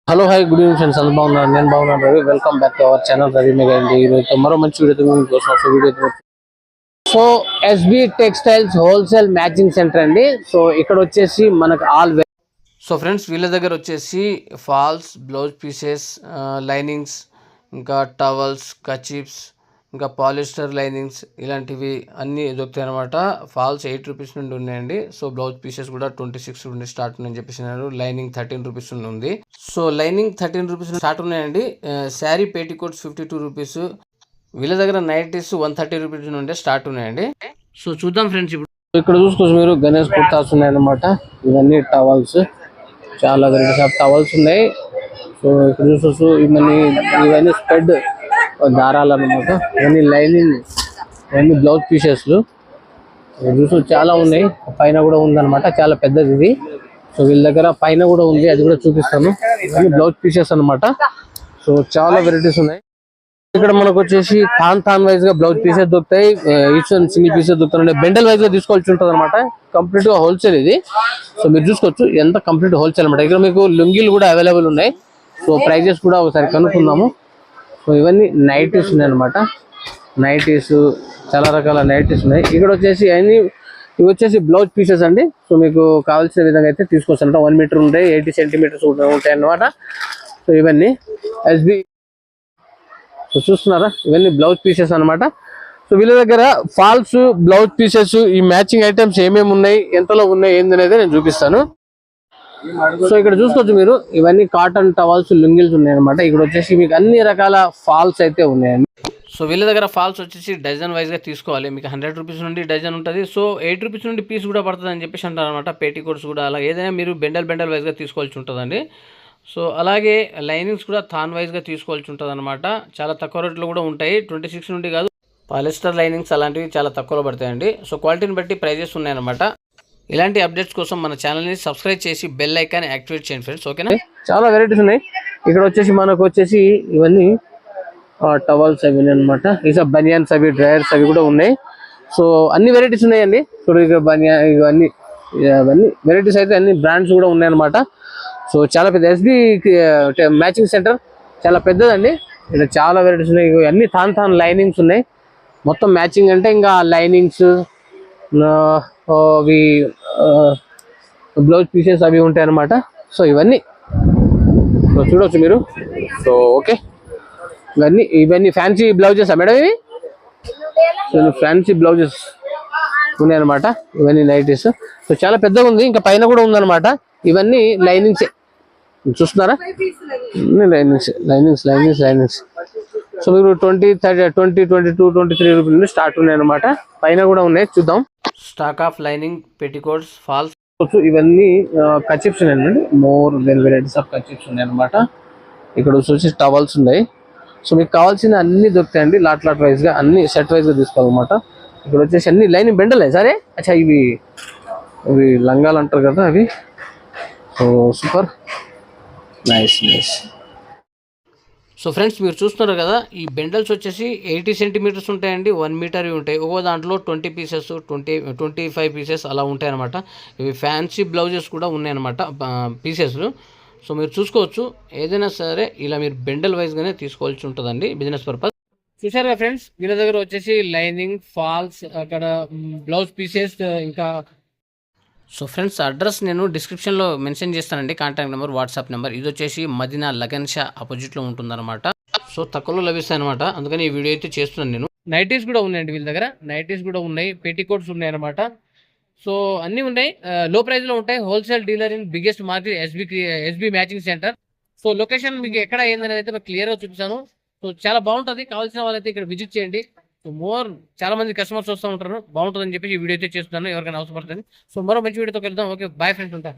Hello hi good evening friends, అందరూ బాగున్నారు? నేను బాగున్నాను Ravi. Welcome back to our channel Ravi mega అండి. ఈరోజు మరో మంచి video. So SB textiles wholesale matching centre అండి. సో ఇక్కడ వచ్చేసి మనకు సో ఫ్రెండ్స్ వీళ్ళ దగ్గర వచ్చేసి ఫాల్స్, బ్లౌజ్ పీసెస్, లైనింగ్స్, ఇంకా టవల్స్, కచీప్స్, ఇంకా పాలిస్టర్ లైనింగ్స్ ఇలాంటివి అన్నీ దొరుకుతాయి అనమాట. ఫాల్స్ 8 రూపీస్ నుండి ఉన్నాయండి. సో బ్లౌజ్ పీసెస్ కూడా 26 నుండి స్టార్ట్ ఉన్నాయని చెప్పేసినారు. లైనింగ్ 13 రూపీస్ నుండి ఉంది. సో లైనింగ్ 13 రూపీస్ స్టార్ట్ ఉన్నాయండి. Sari petticoats 52 rupees. వీళ్ళ దగ్గర నైటీస్ 130 రూపీస్ నుండి స్టార్ట్ ఉన్నాయండి. సో చూద్దాం ఫ్రెండ్స్. ఇప్పుడు ఇక్కడ చూసుకోవచ్చు మీరు, గణేష్ కుర్తాస్ ఉన్నాయన్నమాట. ఇవన్నీ టవల్స్, చాలా వెరైటీస్ ఆఫ్ టవల్స్ ఉన్నాయి. సో ఇక్కడ చూసుకోవచ్చు ఇవన్నీ స్ప్రెడ్ దారాలు అనమాట. ఇవన్నీ లైనింగ్, ఇవన్నీ బ్లౌజ్ పీసెస్లు చూసు చాలా ఉన్నాయి. పైన కూడా ఉందన్నమాట, చాలా పెద్దది ఇది. సో వీళ్ళ దగ్గర పైన కూడా ఉంది, అది కూడా చూపిస్తాను. ఇవన్నీ బ్లౌజ్ పీసెస్ అనమాట. సో చాలా వెరైటీస్ ఉన్నాయి. ఇక్కడ మనకు వచ్చేసి థాన్ వైజ్ గా బ్లౌజ్ పీసెస్ దొరుకుతాయి. ఈచ్ సింగిల్ పీసెస్ దొరుకుతాయి. బెండల్ వైజ్ గా తీసుకోవాల్సి ఉంటుంది అనమాట. కంప్లీట్ గా హోల్సేల్ ఇది. సో మీరు చూసుకోవచ్చు ఎంత కంప్లీట్ హోల్సేల్ అనమాట. ఇక్కడ మీకు లుంగీలు కూడా అవైలబుల్ ఉన్నాయి. సో ప్రైజెస్ కూడా ఒకసారి కనుక్కుందాము. సో ఇవన్నీ నైటీస్ ఉన్నాయి అనమాట. నైటీస్, చాలా రకాల నైటీస్ ఉన్నాయి. ఇక్కడ వచ్చేసి ఇవి వచ్చేసి బ్లౌజ్ పీసెస్ అండి. సో మీకు కావాల్సిన విధంగా అయితే తీసుకోవచ్చు అనమాట. 1 మీటర్ ఉంటాయి, 80 సెంటీమీటర్స్ ఉంటాయి అనమాట. సో ఇవన్నీ ఎస్బి. సో చూస్తున్నారా, ఇవన్నీ బ్లౌజ్ పీసెస్ అనమాట. సో వీళ్ళ దగ్గర ఫాల్స్, బ్లౌజ్ పీసెస్, ఈ మ్యాచింగ్ ఐటమ్స్ ఏమేమి ఉన్నాయి, ఎంతలో ఉన్నాయి, ఏందనేది నేను చూపిస్తాను. సో ఇక్కడ చూసుకోవచ్చు మీరు, ఇవన్నీ కాటన్ టవల్స్, లుంగిల్స్ ఉన్నాయి అనమాట. ఇక్కడ వచ్చేసి మీకు అన్ని రకాల ఫాల్స్ అయితే ఉన్నాయండి. సో వీళ్ళ దగ్గర ఫాల్స్ వచ్చేసి డజన్ వైజ్ గా తీసుకోవాలి. మీకు 100 రూపీస్ నుండి డజన్ ఉంటుంది. సో 8 రూపీస్ నుండి పీస్ కూడా పడుతుంది అని చెప్పేసి అంటారు అనమాట. పేటీకోట్స్ కూడా అలా ఏదైనా మీరు బెండల్ వైజ్ గా తీసుకోవాల్సి ఉంటుందండి. సో అలాగే లైనింగ్స్ కూడా థాన్ వైజ్ గా తీసుకోవాల్సి ఉంటుంది అనమాట. చాలా తక్కువ రేట్లో కూడా ఉంటాయి. 26 నుండి కాదు, పాలిస్టర్ లైనింగ్స్ అలాంటివి చాలా తక్కువలో పడతాయండి. సో క్వాలిటీని బట్టి ప్రైజెస్ ఉన్నాయన్నమాట. ఇలాంటి అప్డేట్స్ కోసం మన ఛానల్ని సబ్స్క్రైబ్ చేసి బెల్ ఐకాన్ యాక్టివేట్ చేయండి ఫ్రెండ్స్, ఓకేనా? చాలా వెరైటీస్ ఉన్నాయి. ఇక్కడ వచ్చేసి మనకు వచ్చేసి ఇవన్నీ టవల్స్ అవి అనమాట. ఇక బనియాన్స్ అవి, డ్రైయర్స్ అవి కూడా ఉన్నాయి. సో అన్ని వెరైటీస్ ఉన్నాయండి. చూడు, ఇక్కడ బనియాన్, ఇవన్నీ వెరైటీస్ అయితే అన్ని బ్రాండ్స్ కూడా ఉన్నాయన్నమాట. సో చాలా పెద్ద ఎస్బి మ్యాచింగ్ సెంటర్, చాలా పెద్దదండి. ఇక్కడ చాలా వెరైటీస్ ఉన్నాయి. అన్ని థాన్ లైనింగ్స్ ఉన్నాయి. మొత్తం మ్యాచింగ్ అంటే ఇంకా లైనింగ్స్, అవి బ్లౌజ్ పీసెస్ అవి ఉంటాయి అన్నమాట. సో ఇవన్నీ సో చూడవచ్చు మీరు. సో ఓకే, ఇవన్నీ ఫ్యాన్సీ బ్లౌజెస్ మేడం. ఇవి ఫ్యాన్సీ బ్లౌజెస్ ఉన్నాయి అనమాట. ఇవన్నీ నైటీస్. సో చాలా పెద్దగా ఉంది, ఇంకా పైన కూడా ఉందన్నమాట. ఇవన్నీ లైనింగ్స్ చూస్తున్నారా, లైనింగ్స్. సో మీరు 20, 30, 20, 22, 23 రూపీస్ నుండి స్టార్ట్ ఉన్నాయి అనమాట. పైన కూడా ఉన్నాయి, చూద్దాం. Stock of lining, petticoats, falls. ఇవన్నీ కచిప్స్ ఉన్నాయండి. మోర్ దెన్ వెరైటీస్ ఆఫ్ కచిప్స్ ఉన్నాయి అనమాట. ఇక్కడ వచ్చేసి టవల్స్ ఉన్నాయి. సో మీకు కావాల్సిన అన్ని దొరుకుతాయండి. లాట్ వైజ్ గా అన్ని సెట్ వైజ్ గా తీసుకోవాలన్నమాట. ఇక్కడ వచ్చేసి అన్ని లైనింగ్ బెండలే సరే. అచ్చా, ఇవి లంగాలు అంటారు కదా అవి. So super nice. So friends మీరు చూస్తున్నారు కదా, ఈ బెండల్స్ వచ్చేసి 80 సెంటీమీటర్స్ ఉంటాయండి. 1 మీటర్ ఉంటాయి. ఒక్కో దాంట్లో 20 పీసెస్, 25 పీసెస్ అలా ఉంటాయి అనమాట. ఇవి ఫ్యాన్సీ బ్లౌజెస్ కూడా ఉన్నాయన్నమాట, పీసెస్లు. సో మీరు చూసుకోవచ్చు. ఏదైనా సరే ఇలా మీరు బెండల్ వైజ్గానే తీసుకోవాల్సి ఉంటుందండి, బిజినెస్ పర్పస్. చూసారుగా ఫ్రెండ్స్, వీళ్ళ దగ్గర వచ్చేసి లైనింగ్, ఫాల్స్, అక్కడ బ్లౌజ్ పీసెస్, ఇంకా. సో ఫ్రెండ్స్ అడ్రస్ నేను డిస్క్రిప్షన్లో మెన్షన్ చేస్తానండి. Contact number, WhatsApp number. ఇది వచ్చేసి మదీనా లగన్ షా ఆపోజిట్లో ఉంటుందన్నమాట. సో తక్కువలో లభిస్తాయి అనమాట. అందుకని ఈ వీడియో అయితే చేస్తున్నాను నేను. నైటీస్ కూడా ఉన్నాయండి వీళ్ళ దగ్గర. నైటీస్ కూడా ఉన్నాయి, పెట్టికోట్స్ ఉన్నాయి అనమాట. సో అన్నీ ఉన్నాయి, లో ప్రైస్లో ఉంటాయి. Wholesale dealer in biggest market SB matching centre. So location మీకు ఎక్కడ ఏందనేది అయితే నాకు క్లియర్గా చూపిస్తాను. సో చాలా బాగుంటుంది. కావాల్సిన వాళ్ళైతే ఇక్కడ విజిట్ చేయండి. సో చాలా మంది కస్టమర్స్ వస్తూ ఉంటారు. బాగుంటుందని చెప్పి ఈ వీడియో అయితే చేస్తున్నాను, ఎవరికైనా అవసరపడుతుంది. సో మరో మంచి వీడియోతో వెళ్దాం. ఓకే, బాయ్ ఫ్రెండ్స్, ఉంటాను.